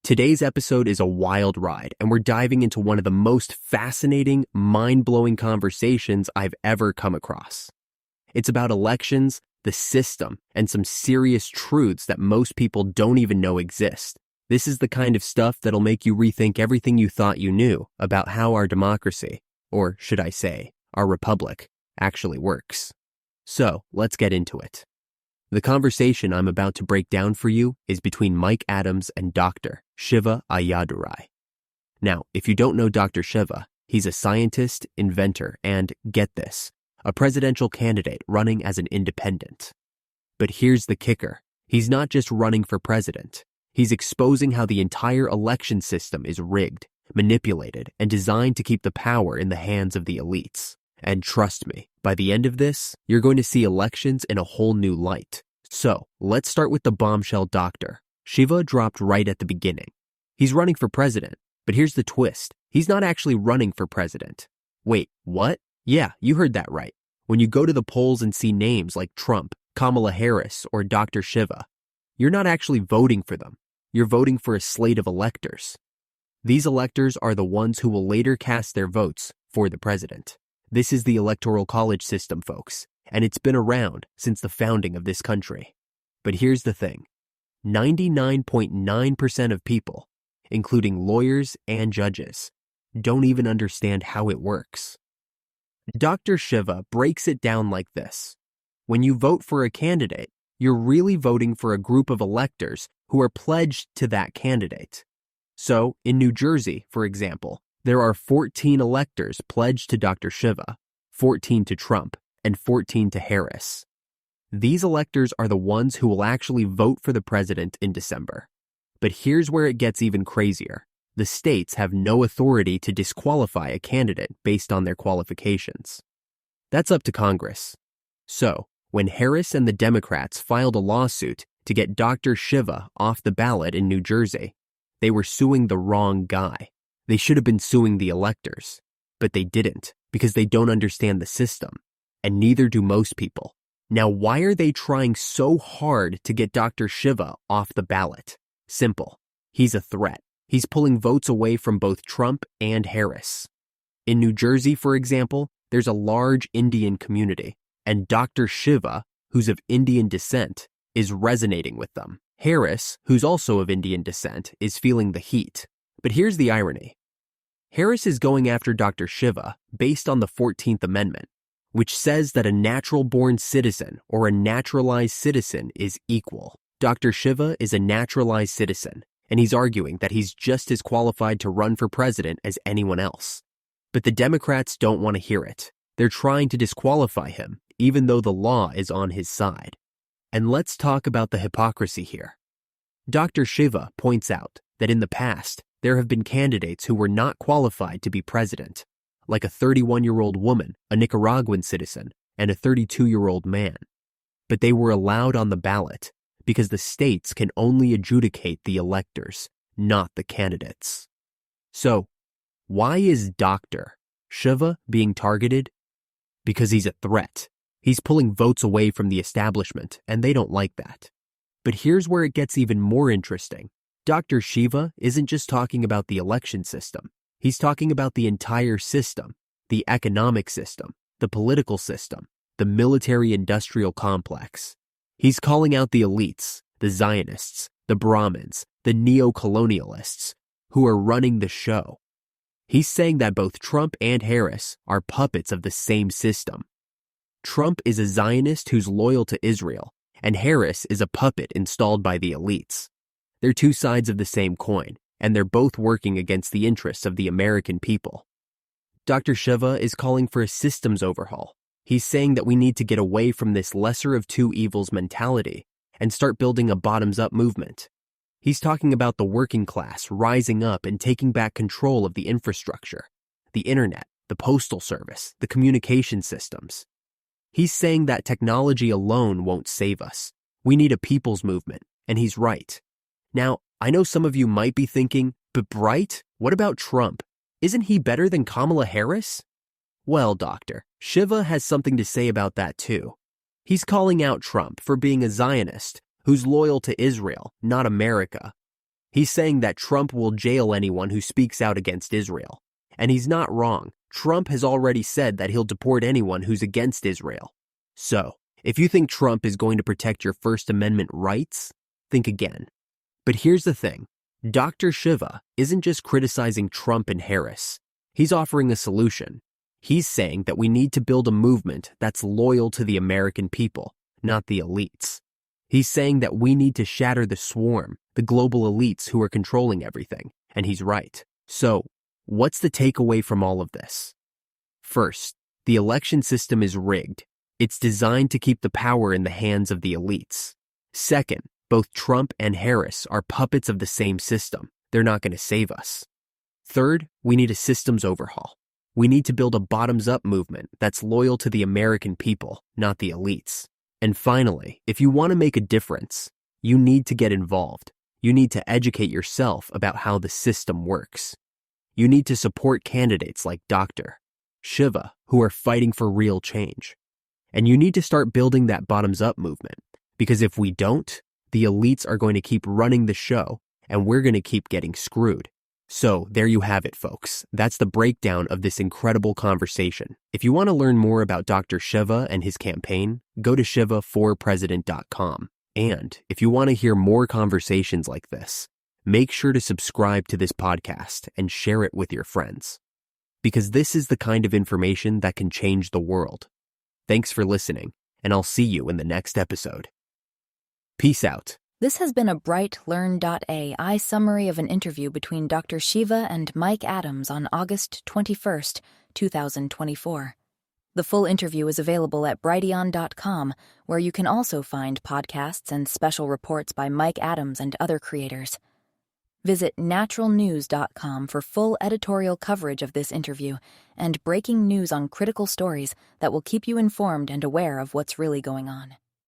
Today's episode is a wild ride, and we're diving into one of the most fascinating, mind-blowing conversations I've ever come across. It's about elections, the system, and some serious truths that most people don't even know exist. This is the kind of stuff that'll make you rethink everything you thought you knew about how our democracy, or should I say, our republic, actually works. So, let's get into it. The conversation I'm about to break down for you is between Mike Adams and Dr. Shiva Ayyadurai. Now, if you don't know Dr. Shiva, he's a scientist, inventor, and, get this, a presidential candidate running as an independent. But here's the kicker. He's not just running for president. He's exposing how the entire election system is rigged, manipulated, and designed to keep the power in the hands of the elites. And trust me, by the end of this, you're going to see elections in a whole new light. So, let's start with the bombshell doctor. Shiva dropped right at the beginning. He's running for president, but here's the twist. He's not actually running for president. Wait, what? Yeah, you heard that right. When you go to the polls and see names like Trump, Kamala Harris, or Dr. Shiva, you're not actually voting for them. You're voting for a slate of electors. These electors are the ones who will later cast their votes for the president. This is the electoral college system, folks, and it's been around since the founding of this country. But here's the thing. 99.9% of people, including lawyers and judges, don't even understand how it works. Dr. Shiva breaks it down like this. When you vote for a candidate, you're really voting for a group of electors who are pledged to that candidate. So, in New Jersey, for example, there are 14 electors pledged to Dr. Shiva, 14 to Trump, and 14 to Harris. These electors are the ones who will actually vote for the president in December. But here's where it gets even crazier. The states have no authority to disqualify a candidate based on their qualifications. That's up to Congress. So, when Harris and the Democrats filed a lawsuit to get Dr. Shiva off the ballot in New Jersey, they were suing the wrong guy. They should have been suing the electors, but they didn't because they don't understand the system, and neither do most people. Now, why are they trying so hard to get Dr. Shiva off the ballot? Simple. He's a threat. He's pulling votes away from both Trump and Harris. In New Jersey, for example, there's a large Indian community, and Dr. Shiva, who's of Indian descent, is resonating with them. Harris, who's also of Indian descent, is feeling the heat. But here's the irony. Harris is going after Dr. Shiva based on the 14th Amendment, which says that a natural-born citizen or a naturalized citizen is equal. Dr. Shiva is a naturalized citizen, and he's arguing that he's just as qualified to run for president as anyone else. But the Democrats don't want to hear it. They're trying to disqualify him, even though the law is on his side. And let's talk about the hypocrisy here. Dr. Shiva points out that in the past, there have been candidates who were not qualified to be president, like a 31-year-old woman, a Nicaraguan citizen, and a 32-year-old man. But they were allowed on the ballot because the states can only adjudicate the electors, not the candidates. So, why is Dr. Shiva being targeted? Because he's a threat. He's pulling votes away from the establishment, and they don't like that. But here's where it gets even more interesting. Dr. Shiva isn't just talking about the election system. He's talking about the entire system, the economic system, the political system, the military-industrial complex. He's calling out the elites, the Zionists, the Brahmins, the neo-colonialists, who are running the show. He's saying that both Trump and Harris are puppets of the same system. Trump is a Zionist who's loyal to Israel, and Harris is a puppet installed by the elites. They're two sides of the same coin, and they're both working against the interests of the American people. Dr. Shiva is calling for a systems overhaul. He's saying that we need to get away from this lesser of two evils mentality and start building a bottoms-up movement. He's talking about the working class rising up and taking back control of the infrastructure, the internet, the postal service, the communication systems. He's saying that technology alone won't save us. We need a people's movement, and he's right. Now, I know some of you might be thinking, but Bright, what about Trump? Isn't he better than Kamala Harris? Well, Dr. Shiva has something to say about that too. He's calling out Trump for being a Zionist who's loyal to Israel, not America. He's saying that Trump will jail anyone who speaks out against Israel. And he's not wrong. Trump has already said that he'll deport anyone who's against Israel. So, if you think Trump is going to protect your First Amendment rights, think again. But here's the thing. Dr. Shiva isn't just criticizing Trump and Harris. He's offering a solution. He's saying that we need to build a movement that's loyal to the American people, not the elites. He's saying that we need to shatter the swarm, the global elites who are controlling everything, and he's right. So, what's the takeaway from all of this? First, the election system is rigged. It's designed to keep the power in the hands of the elites. Second, both Trump and Harris are puppets of the same system. They're not going to save us. Third, we need a systems overhaul. We need to build a bottoms-up movement that's loyal to the American people, not the elites. And finally, if you want to make a difference, you need to get involved. You need to educate yourself about how the system works. You need to support candidates like Dr. Shiva, who are fighting for real change. And you need to start building that bottoms-up movement, because if we don't, the elites are going to keep running the show, and we're going to keep getting screwed. So there you have it, folks. That's the breakdown of this incredible conversation. If you want to learn more about Dr. Shiva and his campaign, go to shivaforpresident.com. And if you want to hear more conversations like this, make sure to subscribe to this podcast and share it with your friends. Because this is the kind of information that can change the world. Thanks for listening, and I'll see you in the next episode. Peace out. This has been a BrightLearn.ai summary of an interview between Dr. Shiva and Mike Adams on August 21st, 2024. The full interview is available at brighteon.com, where you can also find podcasts and special reports by Mike Adams and other creators. Visit naturalnews.com for full editorial coverage of this interview and breaking news on critical stories that will keep you informed and aware of what's really going on.